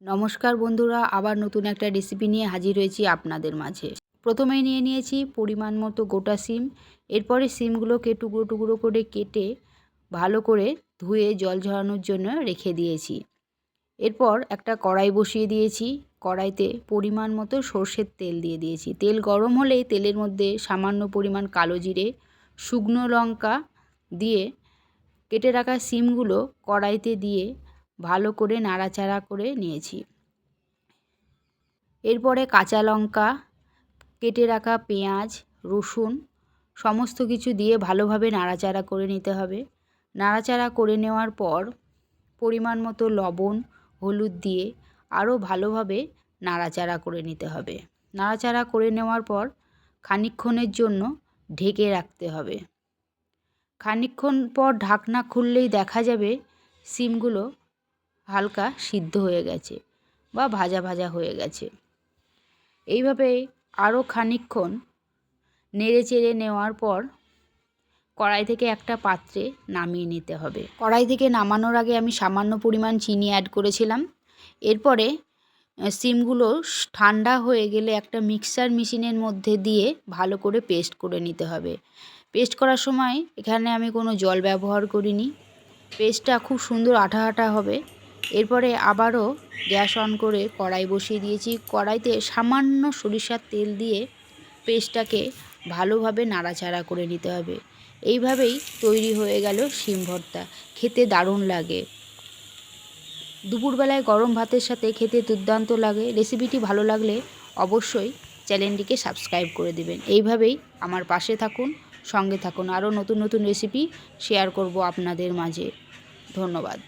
নমস্কার বন্ধুরা, আবার নতুন একটা রেসিপি নিয়ে হাজির হয়েছি আপনাদের মাঝে। প্রথমেই নিয়ে নিয়েছি পরিমাণ মতো গোটা সিম। এরপরে সিমগুলোকে টুকরো টুকরো করে কেটে ভালো করে ধুয়ে জল ঝরানোর জন্য রেখে দিয়েছি। এরপর একটা কড়াই বসিয়ে দিয়েছি। কড়াইতে পরিমাণ মতো সর্ষের তেল দিয়ে দিয়েছি। তেল গরম হলেই তেলের মধ্যে সামান্য পরিমাণ কালো জিরে, শুকনো লঙ্কা দিয়ে কেটে রাখা সিমগুলো কড়াইতে দিয়ে ভালো করে নাড়াচাড়া করে নিয়েছি। এরপরে কাঁচা লঙ্কা, কেটে রাখা পেঁয়াজ, রসুন সমস্ত কিছু দিয়ে ভালোভাবে নাড়াচাড়া করে নিতে হবে। নাড়াচাড়া করে নেওয়ার পর পরিমাণ মতো লবণ, হলুদ দিয়ে আরও ভালোভাবে নাড়াচাড়া করে নিতে হবে। নাড়াচাড়া করে নেওয়ার পর খানিকক্ষণের জন্য ঢেকে রাখতে হবে। খানিকক্ষণ পর ঢাকনা খুললেই দেখা যাবে সিমগুলো হালকা সিদ্ধ হয়ে গেছে বা ভাজা ভাজা হয়ে গেছে। এইভাবে আরও খানিকক্ষণ নেড়ে চেড়ে নেওয়ার পর কড়াই থেকে একটা পাত্রে নামিয়ে নিতে হবে। কড়াই থেকে নামানোর আগে আমি সামান্য পরিমাণ চিনি অ্যাড করেছিলাম। এরপরে সিমগুলো ঠান্ডা হয়ে গেলে একটা মিক্সার মেশিনের মধ্যে দিয়ে ভালো করে পেস্ট করে নিতে হবে। পেস্ট করার সময় এখানে আমি কোনো জল ব্যবহার করিনি। পেস্টটা খুব সুন্দর আঠা আঠা হবে। এরপরে আবারও গ্যাস অন করে কড়াই বসিয়ে দিয়েছি। কড়াইতে সামান্য সরিষার তেল দিয়ে পেস্টটাকে ভালোভাবে নাড়াচাড়া করে নিতে হবে। এইভাবেই তৈরি হয়ে গেল শিম ভর্তা। খেতে দারুণ লাগে। দুপুরবেলায় গরম ভাতের সাথে খেতে দুর্দান্ত লাগে। রেসিপিটি ভালো লাগলে অবশ্যই চ্যানেলটিকে সাবস্ক্রাইব করে দেবেন। এইভাবেই আমার পাশে থাকুন, সঙ্গে থাকুন। আরও নতুন নতুন রেসিপি শেয়ার করব আপনাদের মাঝে। ধন্যবাদ।